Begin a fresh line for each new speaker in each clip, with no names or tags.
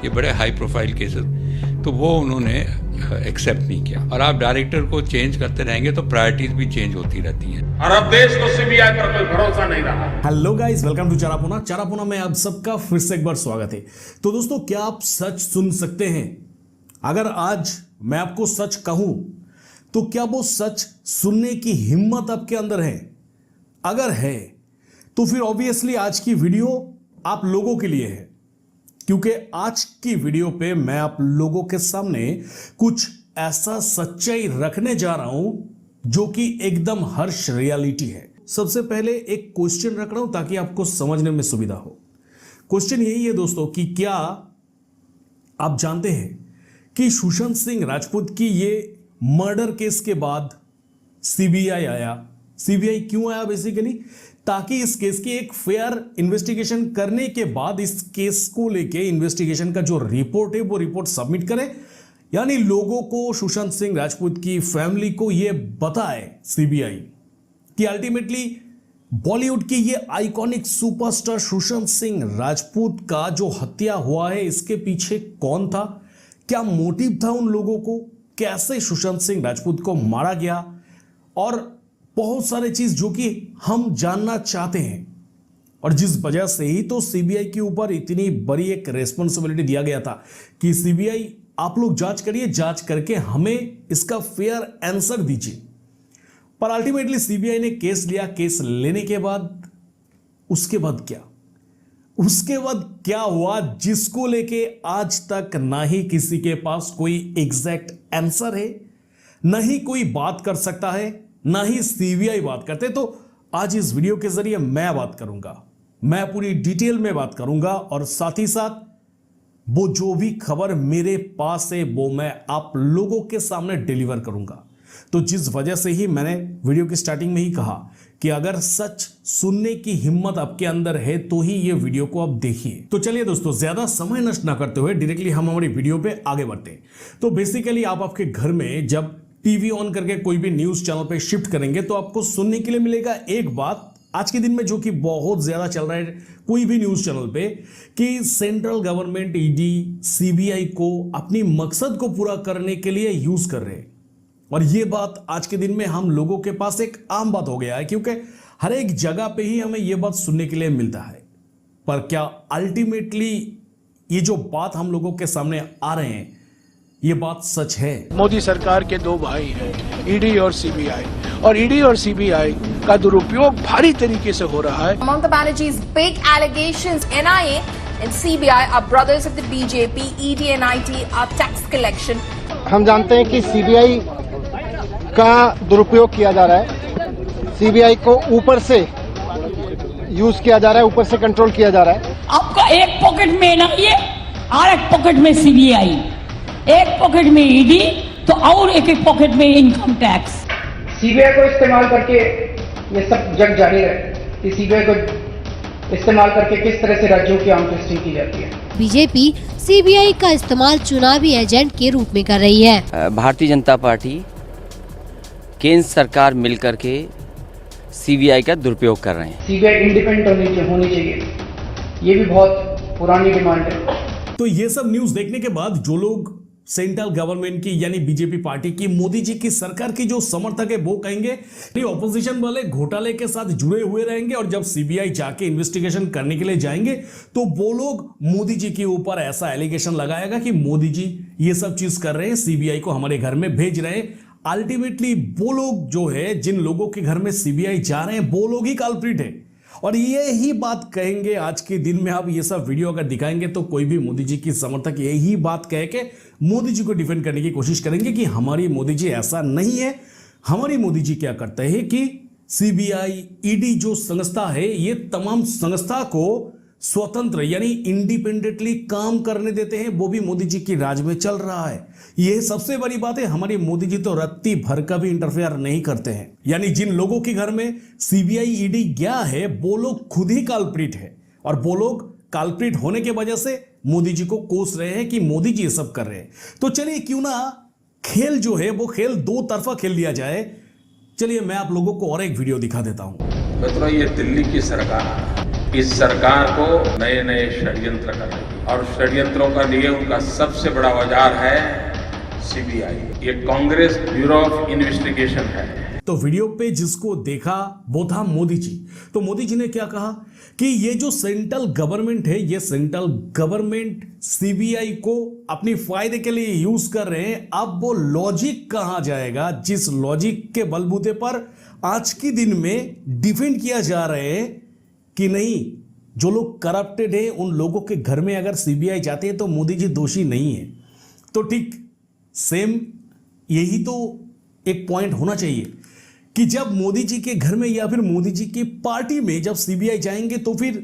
ये बड़े high profile cases, तो वो उन्होंने एक्सेप्ट नहीं किया। और आप डायरेक्टर को चेंज करते रहेंगे तो प्रायोरिटीज भी चेंज होती रहती हैं।
और अब देश को सीबीआई पर कोई भरोसा नहीं रहा।
हेलो गाइस, वेलकम टू चारापूना में आप सबका फिर से एक बार स्वागत है। तो दोस्तों, क्या आप सच सुन सकते हैं? अगर आज मैं आपको सच कहूं तो क्या वो सच सुनने की हिम्मत आपके अंदर है? अगर है तो फिर ऑब्वियसली आज की वीडियो आप लोगों के लिए है, क्योंकि आज की वीडियो पे मैं आप लोगों के सामने कुछ ऐसा सच्चाई रखने जा रहा हूं जो कि एकदम हर्ष रियलिटी है। सबसे पहले एक क्वेश्चन रख रहा हूं ताकि आपको समझने में सुविधा हो। क्वेश्चन यही है दोस्तों कि क्या आप जानते हैं कि सुशांत सिंह राजपूत की ये मर्डर केस के बाद सीबीआई आया। सीबीआई क्यों आया? बेसिकली ताकि इस केस की एक फेयर इन्वेस्टिगेशन करने के बाद इस केस को लेके इन्वेस्टिगेशन का जो रिपोर्ट है वो रिपोर्ट सबमिट करे, यानी लोगों को, सुशांत सिंह राजपूत की फैमिली को ये बताए सीबीआई कि अल्टीमेटली बॉलीवुड की ये आइकॉनिक सुपरस्टार सुशांत सिंह राजपूत का जो हत्या हुआ है इसके पीछे कौन था, क्या मोटिव था उन लोगों को, कैसे सुशांत सिंह राजपूत को मारा गया, और बहुत सारे चीज जो कि हम जानना चाहते हैं। और जिस वजह से ही तो सीबीआई के ऊपर इतनी बड़ी एक रेस्पॉन्सिबिलिटी दिया गया था कि सीबीआई आप लोग जांच करिए, जांच करके हमें इसका फेयर आंसर दीजिए। पर अल्टीमेटली सीबीआई ने केस लिया। केस लेने के बाद उसके बाद क्या हुआ जिसको लेके आज तक ना ही किसी के पास कोई एग्जैक्ट आंसर है, ना ही कोई बात कर सकता है, ना ही सीबीआई बात करते। तो आज इस वीडियो के जरिए मैं बात करूंगा, मैं पूरी डिटेल में बात करूंगा, और साथ ही साथ वो जो भी खबर मेरे पास है वो मैं आप लोगों के सामने डिलीवर करूंगा। तो जिस वजह से ही मैंने वीडियो की स्टार्टिंग में ही कहा कि अगर सच सुनने की हिम्मत आपके अंदर है तो ही ये वीडियो को आप देखिए। तो चलिए दोस्तों, ज्यादा समय नष्ट ना करते हुए डायरेक्टली हम हमारी वीडियो पे आगे बढ़ते हैं। तो बेसिकली आप आपके घर में जब टीवी ऑन करके कोई भी न्यूज चैनल पे शिफ्ट करेंगे तो आपको सुनने के लिए मिलेगा एक बात आज के दिन में जो कि बहुत ज्यादा चल रहा है कोई भी न्यूज चैनल पे, कि सेंट्रल गवर्नमेंट ईडी सीबीआई को अपनी मकसद को पूरा करने के लिए यूज कर रहे हैं। और ये बात आज के दिन में हम लोगों के पास एक आम बात हो गया है, क्योंकि हर एक जगह पे ही हमें यह बात सुनने के लिए मिलता है। पर क्या अल्टीमेटली ये जो बात हम लोगों के सामने आ रहे हैं ये बात सच है?
मोदी सरकार के दो भाई हैं, ईडी और सीबीआई, और ईडी और सीबीआई का दुरुपयोग भारी तरीके से हो रहा है।
Among the Banerjee's big allegations, NIA and CBI are brothers of the BJP, ED and IT are tax collection.
हम जानते हैं कि सीबीआई का दुरुपयोग किया जा रहा है, सीबीआई को ऊपर से यूज किया जा रहा है, ऊपर से कंट्रोल किया जा रहा है।
आपका एक पॉकेट में NIA और एक पॉकेट में सीबीआई, एक पॉकेट में ईडी तो और एक पॉकेट में इनकम टैक्स।
सीबीआई को इस्तेमाल करके ये सब जग जाहिर है कि सीबीआई को इस्तेमाल करके किस तरह से राज्यों की आम टेस्टिंग की जाती है।
बीजेपी सीबीआई का इस्तेमाल चुनावी एजेंट के रूप में कर रही है।
भारतीय जनता पार्टी, केंद्र सरकार मिलकर के सीबीआई का दुरुपयोग कर रहे हैं।
सीबीआई इंडिपेंडेंट होनी चाहिए, ये भी बहुत पुरानी डिमांड है।
तो ये सब न्यूज देखने के बाद जो लोग सेंट्रल गवर्नमेंट की यानी बीजेपी पार्टी की, मोदी जी की सरकार की जो समर्थक है वो कहेंगे ऑपोजिशन वाले घोटाले के साथ जुड़े हुए रहेंगे, और जब सीबीआई जाके इन्वेस्टिगेशन करने के लिए जाएंगे तो वो लोग मोदी जी के ऊपर ऐसा एलिगेशन लगाएगा कि मोदी जी ये सब चीज कर रहे हैं, सीबीआई को हमारे घर में भेज रहे हैं। अल्टीमेटली वो लोग जो है, जिन लोगों के घर में सीबीआई जा रहे हैं वो लोग ही कल्प्रिट है। और ये ही बात कहेंगे आज के दिन में। आप ये सब वीडियो अगर दिखाएंगे तो कोई भी मोदी जी की समर्थक यही बात कह के मोदी जी को डिफेंड करने की कोशिश करेंगे कि हमारी मोदी जी ऐसा नहीं है। हमारी मोदी जी क्या करते हैं कि सीबीआई, ईडी जो संस्था है, ये तमाम संस्था को स्वतंत्र यानी इंडिपेंडेंटली काम करने देते हैं। वो भी मोदी जी की राज में चल रहा है। ये सबसे बड़ी बात है, हमारी मोदी जी तो रत्ती भर का भी इंटरफेयर नहीं करते हैं। यानी जिन लोगों के घर में सीबीआई, ईडी गया है वो लोग खुद ही काल्प्रिट है, और वो लोग काल्प्रिट होने के वजह से मोदी जी को कोस रहे हैं कि मोदी जी ये सब कर रहे हैं। तो चलिए क्यों ना खेल जो है वो खेल दो तरफा खेल लिया जाए। चलिए मैं आप लोगों को और एक वीडियो दिखा देता हूं।
मित्रों, ये दिल्ली की सरकार, इस सरकार को नए नए षड्यंत्र कर रही है। और षड्यंत्रों का लिए उनका सबसे बड़ा औजार है सीबीआई। ये कांग्रेस ब्यूरो ऑफ इन्वेस्टिगेशन है।
तो वीडियो पे जिसको देखा वो था मोदी जी। तो मोदी जी ने क्या कहा कि ये जो सेंट्रल गवर्नमेंट है, ये सेंट्रल गवर्नमेंट सीबीआई को अपनी फायदे के लिए यूज कर रहे हैं। अब वो लॉजिक कहां जाएगा जिस लॉजिक के बलबूते पर आज के दिन में डिफेंड किया जा रहा है कि नहीं, जो लोग करप्टेड है उन लोगों के घर में अगर सीबीआई जाते हैं तो मोदी जी दोषी नहीं है। तो ठीक सेम यही तो एक पॉइंट होना चाहिए कि जब मोदी जी के घर में या फिर मोदी जी की पार्टी में जब सीबीआई जाएंगे तो फिर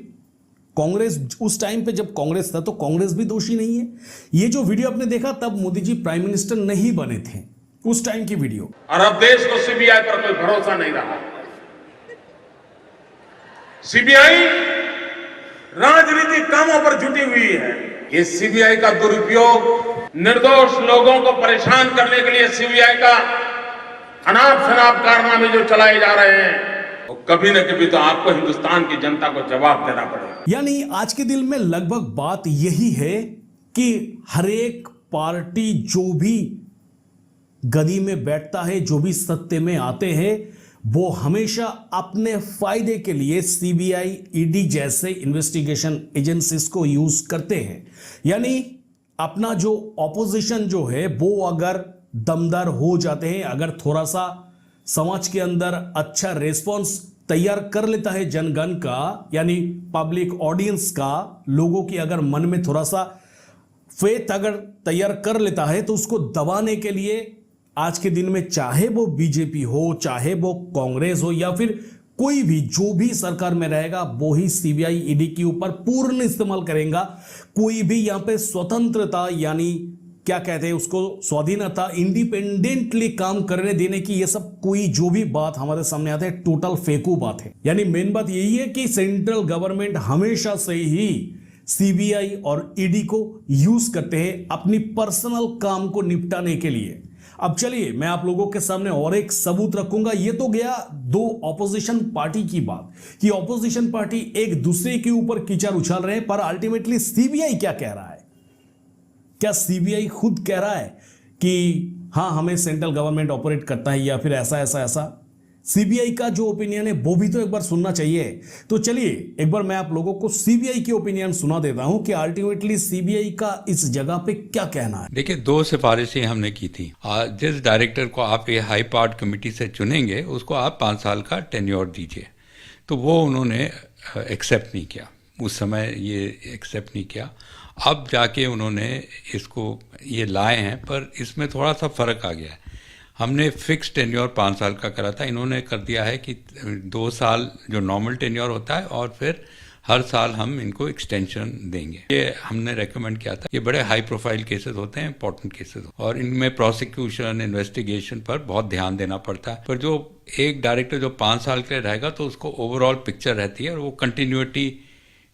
कांग्रेस, उस टाइम पे जब कांग्रेस था तो कांग्रेस भी दोषी नहीं है। ये जो वीडियो आपने देखा तब मोदी जी प्राइम मिनिस्टर नहीं बने थे, उस टाइम की वीडियो।
और अब देश को सीबीआई पर कोई भरोसा नहीं रहा। सीबीआई राजनीतिक कामों पर जुटी हुई है। ये सीबीआई का दुरुपयोग निर्दोष लोगों को परेशान करने के लिए सीबीआई का अनाप शनाप कारनामे जो चलाए जा रहे हैं, वो कभी न कभी तो आपको हिंदुस्तान की जनता को जवाब देना पड़ेगा।
यानी आज के दिन में लगभग बात यही है कि हर एक पार्टी जो भी गदी में बैठता है, जो भी सत्ते में आते हैं, वो हमेशा अपने फायदे के लिए सीबीआई, ईडी जैसे इन्वेस्टिगेशन एजेंसीज को यूज करते हैं। यानी अपना जो ऑपोजिशन जो है वो अगर दमदार हो जाते हैं, अगर थोड़ा सा समाज के अंदर अच्छा रेस्पॉन्स तैयार कर लेता है जनगण का, यानी पब्लिक ऑडियंस का, लोगों की अगर मन में थोड़ा सा फेथ अगर तैयार कर लेता है तो उसको दबाने के लिए आज के दिन में चाहे वो बीजेपी हो, चाहे वो कांग्रेस हो, या फिर कोई भी जो भी सरकार में रहेगा वो ही सीबीआई, ईडी के ऊपर पूर्ण इस्तेमाल करेगा। कोई भी यहां पे स्वतंत्रता, यानी क्या कहते हैं उसको, स्वाधीनता, इंडिपेंडेंटली काम करने देने की, ये सब कोई जो भी बात हमारे सामने आते हैं टोटल फेकू बात है। यानी मेन बात यही है कि सेंट्रल गवर्नमेंट हमेशा से ही सीबीआई और ईडी को यूज करते हैं अपनी पर्सनल काम को निपटाने के लिए। अब चलिए मैं आप लोगों के सामने और एक सबूत रखूंगा। ये तो गया दो ऑपोजिशन पार्टी की बात कि ऑपोजिशन पार्टी एक दूसरे के ऊपर कीचड़ उछाल रहे हैं, पर अल्टीमेटली सीबीआई क्या कह रहा है? क्या सीबीआई खुद कह रहा है कि हां हमें सेंट्रल गवर्नमेंट ऑपरेट करता है या फिर ऐसा ऐसा ऐसा? सीबीआई का जो ओपिनियन है वो भी तो एक बार सुनना चाहिए। तो चलिए एक बार मैं आप लोगों को सीबीआई की ओपिनियन सुना देता हूं कि अल्टीमेटली सीबीआई का इस जगह पे क्या कहना है।
देखिए, 2 सिफारिशें हमने की थी। जिस डायरेक्टर को आप ये हाई पावर्ड कमेटी से चुनेंगे उसको आप 5 साल का टेन्योर दीजिए, तो वो उन्होंने एक्सेप्ट नहीं किया। उस समय ये एक्सेप्ट नहीं किया। अब जाके उन्होंने इसको ये लाए हैं, पर इसमें थोड़ा सा फ़र्क आ गया है। हमने फिक्स टेन्योर 5 साल का करा था, इन्होंने कर दिया है कि 2 साल जो नॉर्मल टेन्योर होता है और फिर हर साल हम इनको एक्सटेंशन देंगे। ये हमने रेकमेंड किया था। ये बड़े हाई प्रोफाइल केसेस होते हैं, इंपॉर्टेंट केसेस, और इनमें प्रोसिक्यूशन, इन्वेस्टिगेशन पर बहुत ध्यान देना पड़ता है। पर जो एक डायरेक्टर जो 5 साल के लिए रहेगा तो उसको ओवरऑल पिक्चर रहती है और वो कंटिन्यूटी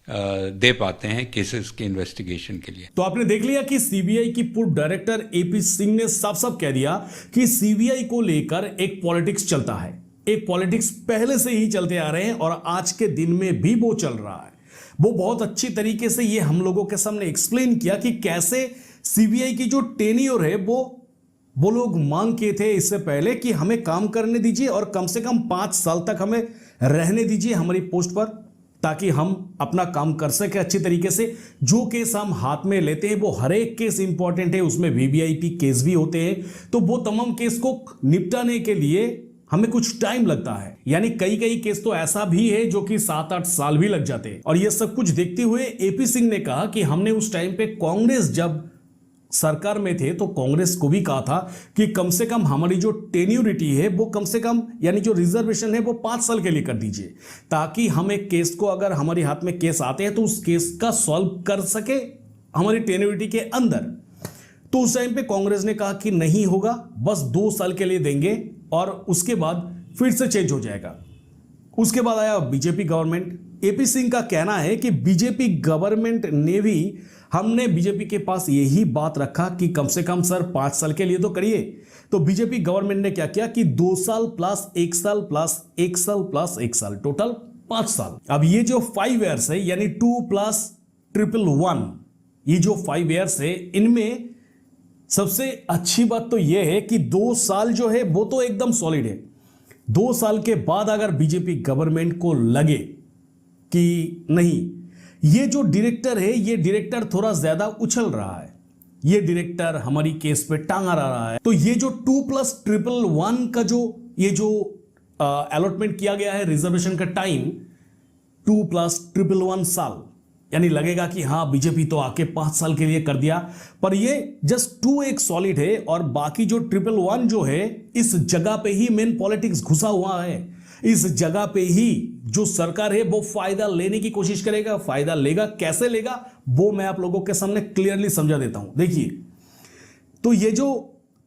दे पाते हैं केसेस के इन्वेस्टिगेशन के लिए।
तो आपने देख लिया कि सीबीआई की पूर्व डायरेक्टर एपी सिंह ने साफ साफ कह दिया कि सीबीआई को लेकर एक पॉलिटिक्स चलता है। एक पॉलिटिक्स पहले से ही चलते आ रहे हैं और आज के दिन में भी वो चल रहा है। वो बहुत अच्छी तरीके से ये हम लोगों के सामने एक्सप्लेन किया कि कैसे सीबीआई की जो टेन्योर है वो लोग मांग किए थे इससे पहले कि हमें काम करने दीजिए और कम से कम 5 साल तक हमें रहने दीजिए हमारी पोस्ट पर, ताकि हम अपना काम कर सके अच्छी तरीके से। जो केस हम हाथ में लेते हैं वो हर एक केस इंपॉर्टेंट है, उसमें वीवीआईपी केस भी होते हैं, तो वो तमाम केस को निपटाने के लिए हमें कुछ टाइम लगता है। यानी कई केस तो ऐसा भी है जो कि 7-8 साल भी लग जाते हैं। और ये सब कुछ देखते हुए एपी सिंह ने कहा कि हमने उस टाइम पे कांग्रेस जब सरकार में थे तो कांग्रेस को भी कहा था कि कम से कम हमारी जो टेन्योरिटी है वो कम से कम, यानी जो रिजर्वेशन है वो 5 साल के लिए कर दीजिए, ताकि हम एक केस को, अगर हमारे हाथ में केस आते हैं तो उस केस का सॉल्व कर सके हमारी टेन्योरिटी के अंदर। तो उस टाइम पे कांग्रेस ने कहा कि नहीं होगा, बस 2 साल के लिए देंगे और उसके बाद फिर से चेंज हो जाएगा। उसके बाद आया बीजेपी गवर्नमेंट। एपी सिंह का कहना है कि बीजेपी गवर्नमेंट ने भी, हमने बीजेपी के पास यही बात रखा कि कम से कम सर 5 साल के लिए तो करिए। तो बीजेपी गवर्नमेंट ने क्या किया कि 2 साल प्लस 1 साल प्लस 1 साल प्लस 1 साल, टोटल 5 साल। अब ये जो 5 ईयर्स है, यानी 2 + 111, ये जो 5 ईयर्स है, इनमें सबसे अच्छी बात तो यह है कि 2 साल जो है वो तो एकदम सॉलिड है। 2 साल के बाद अगर बीजेपी गवर्नमेंट को लगे कि नहीं, ये जो डायरेक्टर है, ये डायरेक्टर थोड़ा ज्यादा उछल रहा है, ये डायरेक्टर हमारी केस पे टांग आ रहा है, तो ये जो 2+111 का जो ये जो अलॉटमेंट किया गया है रिजर्वेशन का टाइम 2+111 साल, यानी लगेगा कि हाँ बीजेपी तो आके 5 साल के लिए कर दिया, पर ये जस्ट 2 एक सॉलिड है और बाकी जो 111 जो है इस जगह पे ही मेन पॉलिटिक्स घुसा हुआ है। इस जगह पे ही जो सरकार है वो फायदा लेने की कोशिश करेगा। फायदा लेगा, कैसे लेगा वो मैं आप लोगों के सामने क्लियरली समझा देता हूं। देखिए, तो ये जो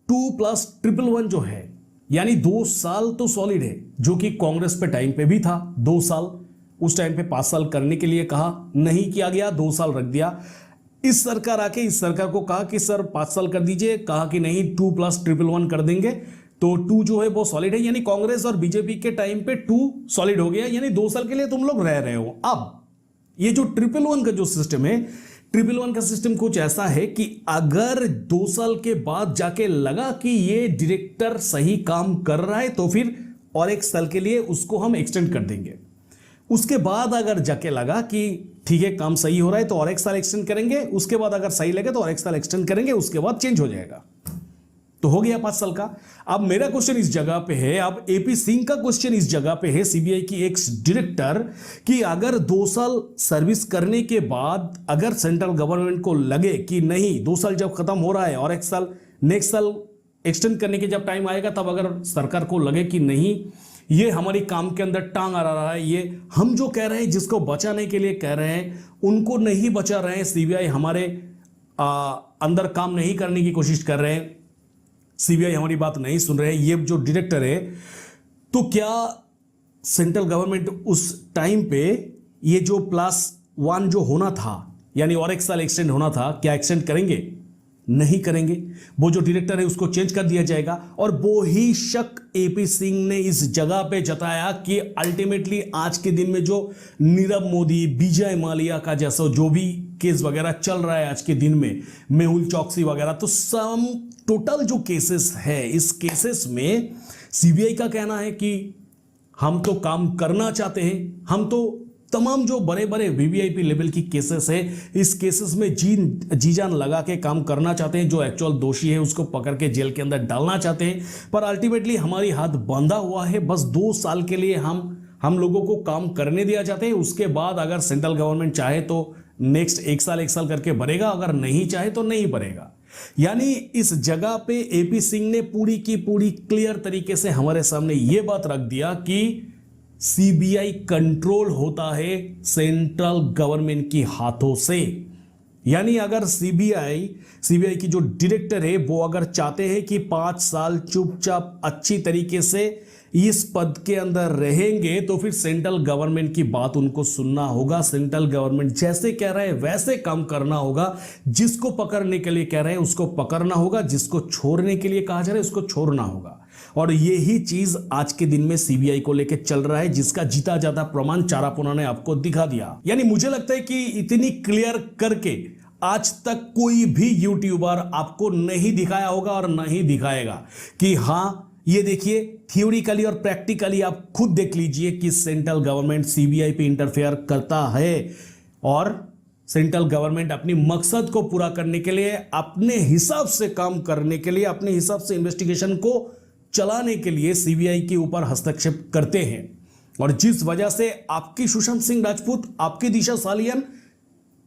2+111 जो है, यानी 2 साल तो सॉलिड है, जो कि कांग्रेस पे टाइम पे भी था 2 साल। उस टाइम पे 5 साल करने के लिए कहा, नहीं किया गया, 2 साल रख दिया। इस सरकार आके इस सरकार को कहा कि सर 5 साल कर दीजिए, कहा कि नहीं 2+111 कर देंगे, तो 2 जो है वो सॉलिड है, यानी कांग्रेस और बीजेपी के टाइम पे 2 सॉलिड हो गया, यानी 2 साल के लिए तुम लोग रह रहे हो। अब ये जो 111 का जो सिस्टम है, 111 का सिस्टम कुछ ऐसा है कि अगर 2 साल के बाद जाके लगा कि ये डायरेक्टर सही काम कर रहा है तो फिर और 1 साल के लिए उसको हम एक्सटेंड कर देंगे। उसके बाद अगर जाके लगा कि ठीक है काम सही हो रहा है तो और 1 साल एक्सटेंड करेंगे, उसके बाद अगर सही लगे तो और 1 साल एक्सटेंड करेंगे, उसके बाद चेंज हो जाएगा। तो हो गया 5 साल का। अब मेरा क्वेश्चन इस जगह पे है, अब एपी सिंह का क्वेश्चन इस जगह पे है, सीबीआई की एक्स डायरेक्टर, कि अगर 2 साल सर्विस करने के बाद अगर सेंट्रल गवर्नमेंट को लगे कि नहीं 2 साल जब खत्म हो रहा है और 1 साल नेक्स्ट साल एक्सटेंड करने के जब टाइम आएगा, तब अगर सरकार को लगे कि नहीं ये हमारी काम के अंदर टांग आ रहा है, ये हम जो कह रहे हैं जिसको बचाने के लिए कह रहे हैं उनको नहीं बचा रहे हैं, सीबीआई हमारे अंदर काम नहीं करने की कोशिश कर रहे हैं, सीबीआई हमारी बात नहीं सुन रहे हैं, ये जो डायरेक्टर है, तो क्या सेंट्रल गवर्नमेंट उस टाइम पे ये जो +1 जो होना था, यानी और 1 साल एक्सटेंड होना था, क्या एक्सटेंड करेंगे? नहीं करेंगे। वो जो डायरेक्टर है उसको चेंज कर दिया जाएगा। और वो ही शक एपी सिंह ने इस जगह पे जताया कि अल्टीमेटली आज के दिन में जो नीरव मोदी, विजय माल्या का जैसा जो भी केस वगैरह चल रहा है आज के दिन में, मेहुल चौकसी वगैरह, तो सम टोटल जो केसेस है, इस केसेस में सीबीआई का कहना है कि हम तो काम करना चाहते हैं, हम तो तमाम जो बड़े बड़े वीवीआईपी लेवल की केसेस है, इस केसेस में जी जान लगा के काम करना चाहते हैं, जो एक्चुअल दोषी है उसको पकड़ के जेल के अंदर डालना चाहते हैं, पर अल्टीमेटली हमारी हाथ बंधा हुआ है, बस 2 साल के लिए हम लोगों को काम करने दिया चाहते हैं, उसके बाद अगर सेंट्रल गवर्नमेंट चाहे तो नेक्स्ट 1 साल करके बढ़ेगा, अगर नहीं चाहे तो नहीं बढ़ेगा। यानी इस जगह पे एपी सिंह ने पूरी की पूरी क्लियर तरीके से हमारे सामने ये बात रख दिया कि सीबीआई कंट्रोल होता है सेंट्रल गवर्नमेंट की हाथों से। यानी अगर सीबीआई की जो डायरेक्टर है वो अगर चाहते हैं कि 5 साल चुपचाप अच्छी तरीके से इस पद के अंदर रहेंगे, तो फिर सेंट्रल गवर्नमेंट की बात उनको सुनना होगा। सेंट्रल गवर्नमेंट जैसे कह रहे हैं वैसे काम करना होगा। जिसको पकड़ने के लिए कह रहे हैं उसको पकड़ना होगा, जिसको छोड़ने के लिए कहा जा रहा है उसको छोड़ना होगा। और यही चीज आज के दिन में सीबीआई को लेकर चल रहा है, जिसका जीता जाता प्रमाण चारापुना ने आपको दिखा दिया। यानी मुझे लगता है कि इतनी क्लियर करके आज तक कोई भी यूट्यूबर आपको नहीं दिखाया होगा और नहीं दिखाएगा कि हाँ ये देखिए, थियोरिकली और प्रैक्टिकली आप खुद देख लीजिए कि सेंट्रल गवर्नमेंट सीबीआई पे इंटरफेयर करता है और सेंट्रल गवर्नमेंट अपनी मकसद को पूरा करने के लिए, अपने हिसाब से काम करने के लिए, अपने हिसाब से इन्वेस्टिगेशन को चलाने के लिए सीबीआई के ऊपर हस्तक्षेप करते हैं। और जिस वजह से आपकी सुशांत सिंह राजपूत, आपकी दिशा सालियन,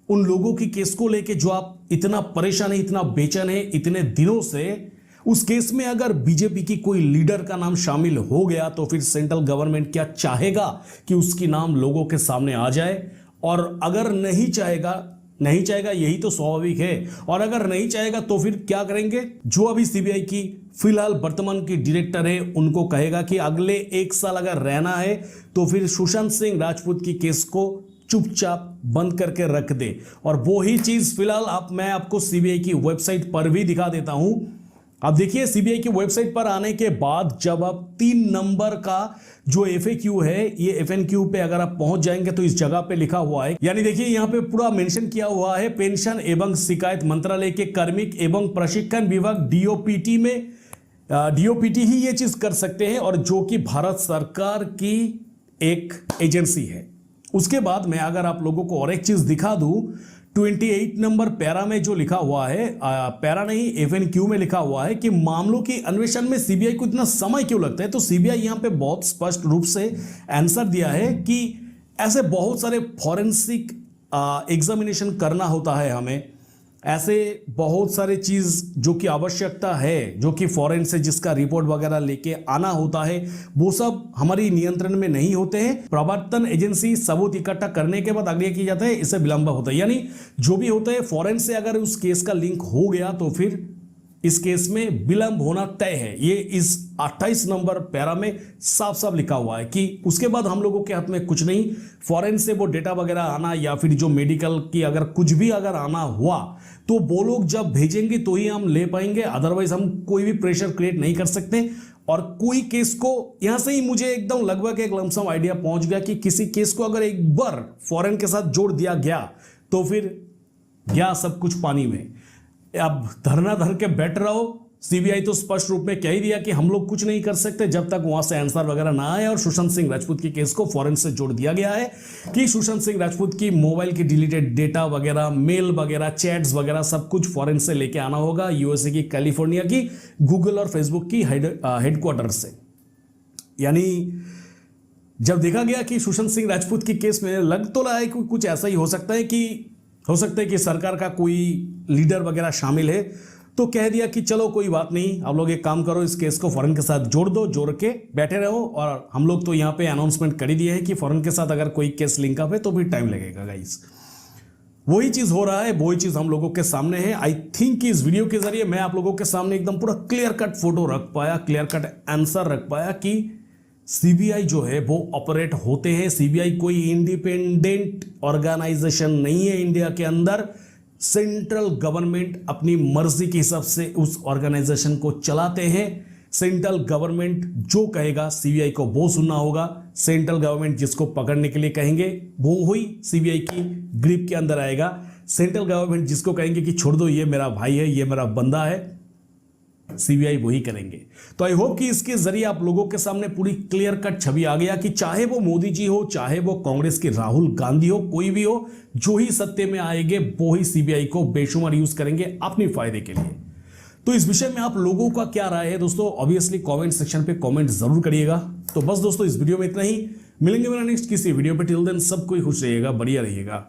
उन लोगों की केस को लेके जो आप इतना परेशान है, इतना बेचैन है इतने दिनों से, उस केस में अगर बीजेपी की कोई लीडर का नाम शामिल हो गया तो फिर सेंट्रल गवर्नमेंट क्या चाहेगा कि उसकी नाम लोगों के सामने आ जाए? और अगर नहीं चाहेगा यही तो स्वाभाविक है। और अगर नहीं चाहेगा तो फिर क्या करेंगे? जो अभी सीबीआई की फिलहाल वर्तमान की डायरेक्टर है उनको कहेगा कि अगले 1 साल अगर रहना है तो फिर सुशांत सिंह राजपूत की केस को चुपचाप बंद करके रख दे। और वो ही चीज फिलहाल मैं आपको सीबीआई की वेबसाइट पर भी दिखा देता हूं अब देखिए सीबीआई की वेबसाइट पर आने के बाद जब आप 3 नंबर का जो FAQ है, ये FNQ पे अगर आप पहुंच जाएंगे तो इस जगह पे लिखा हुआ है, यानी देखिए यहां पे पूरा मेंशन किया हुआ है, पेंशन एवं शिकायत मंत्रालय के कार्मिक एवं प्रशिक्षण विभाग DOPT में DOPT ही ये चीज कर सकते हैं, और जो कि भारत सरकार की एक एजेंसी है। उसके बाद मैं अगर आप लोगों को और एक चीज दिखा दूं, 28 नंबर पैरा में जो लिखा हुआ है, पैरा नहीं FNQ में लिखा हुआ है कि मामलों के अन्वेषण में सीबीआई को इतना समय क्यों लगता है। तो सीबीआई यहां पे बहुत स्पष्ट रूप से आंसर दिया है कि ऐसे बहुत सारे फॉरेंसिक एग्जामिनेशन करना होता है हमें, ऐसे बहुत सारे चीज जो कि आवश्यकता है, जो कि फॉरेन से जिसका रिपोर्ट वगैरह लेके आना होता है, वो सब हमारी नियंत्रण में नहीं होते हैं। प्रवर्तन एजेंसी सबूत इकट्ठा करने के बाद आगे किया जाता है, इससे विलंब होता है। यानी जो भी होता है फॉरेन से अगर उस केस का लिंक हो गया तो फिर इस केस में विलंब होना तय है। ये इस 28 नंबर पैरा में साफ साफ लिखा हुआ है कि उसके बाद हम लोगों के हाथ में कुछ नहीं, फॉरेन से वो डेटा वगैरह आना या फिर जो मेडिकल की अगर कुछ भी अगर आना हुआ तो वो लोग जब भेजेंगे तो ही हम ले पाएंगे, अदरवाइज हम कोई भी प्रेशर क्रिएट नहीं कर सकते। और कोई केस को यहां से ही मुझे एकदम लगभग एक लमसम आइडिया पहुंच गया कि किसी केस को अगर एक बार फॉरेन के साथ जोड़ दिया गया तो फिर गया सब कुछ पानी में। अब धरना धर के बैठ रहो, सीबीआई तो स्पष्ट रूप में कह ही दिया कि हम लोग कुछ नहीं कर सकते जब तक वहां से आंसर वगैरह ना आए। और सुशांत सिंह राजपूत के केस को फॉरेन से जोड़ दिया गया है कि सुशांत सिंह राजपूत की मोबाइल की डिलीटेड डेटा वगैरह, मेल वगैरह, चैट्स वगैरह सब कुछ फॉरेन से लेके आना होगा, यूएसए की, कैलिफोर्निया की, गूगल और फेसबुक की हेडक्वार्टर से। यानी जब देखा गया कि सुशांत सिंह राजपूत की केस में लग तो रहा है कि कुछ ऐसा ही हो सकता है कि सरकार का कोई लीडर वगैरह शामिल है, तो कह दिया कि चलो कोई बात नहीं, आप लोग एक काम करो, इस केस को फॉरेन के साथ जोड़ दो, जोड़ के बैठे रहो। और हम लोग तो यहाँ पे अनाउंसमेंट कर ही दिए हैं कि फॉरेन के साथ अगर कोई केस लिंक अप है तो भी टाइम लगेगा गाइस। वही चीज हो रहा है, वही चीज हम लोगों के सामने है। आई थिंक कि इस वीडियो के जरिए मैं आप लोगों के सामने एकदम पूरा क्लियर कट फोटो रख पाया, क्लियर कट आंसर रख पाया कि सीबीआई जो है वो ऑपरेट होते हैं। सीबीआई कोई इंडिपेंडेंट ऑर्गेनाइजेशन नहीं है इंडिया के अंदर। सेंट्रल गवर्नमेंट अपनी मर्जी के हिसाब से उस ऑर्गेनाइजेशन को चलाते हैं। सेंट्रल गवर्नमेंट जो कहेगा सीबीआई को वो सुनना होगा। सेंट्रल गवर्नमेंट जिसको पकड़ने के लिए कहेंगे वो ही सीबीआई की ग्रिप के अंदर आएगा। सेंट्रल गवर्नमेंट जिसको कहेंगे कि छोड़ दो, ये मेरा भाई है, ये मेरा बंदा है, सीबीआई वही करेंगे। तो आई होप कि इसके जरिए आप लोगों के सामने पूरी क्लियर कट छवि आ गया कि चाहे वो मोदी जी हो, चाहे वो कांग्रेस के राहुल गांधी हो, कोई भी हो, जो ही सत्ते में आएंगे वो ही सीबीआई को बेशुमार यूज करेंगे अपने फायदे के लिए। तो इस विषय में आप लोगों का क्या राय है दोस्तों, ऑब्वियसली कमेंट सेक्शन पे कमेंट जरूर करिएगा। तो बस दोस्तों इस वीडियो में इतना ही, मिलेंगे मेरा नेक्स्ट किसी वीडियो पे। टिल देन सब कोई खुश रहिएगा, बढ़िया रहिएगा।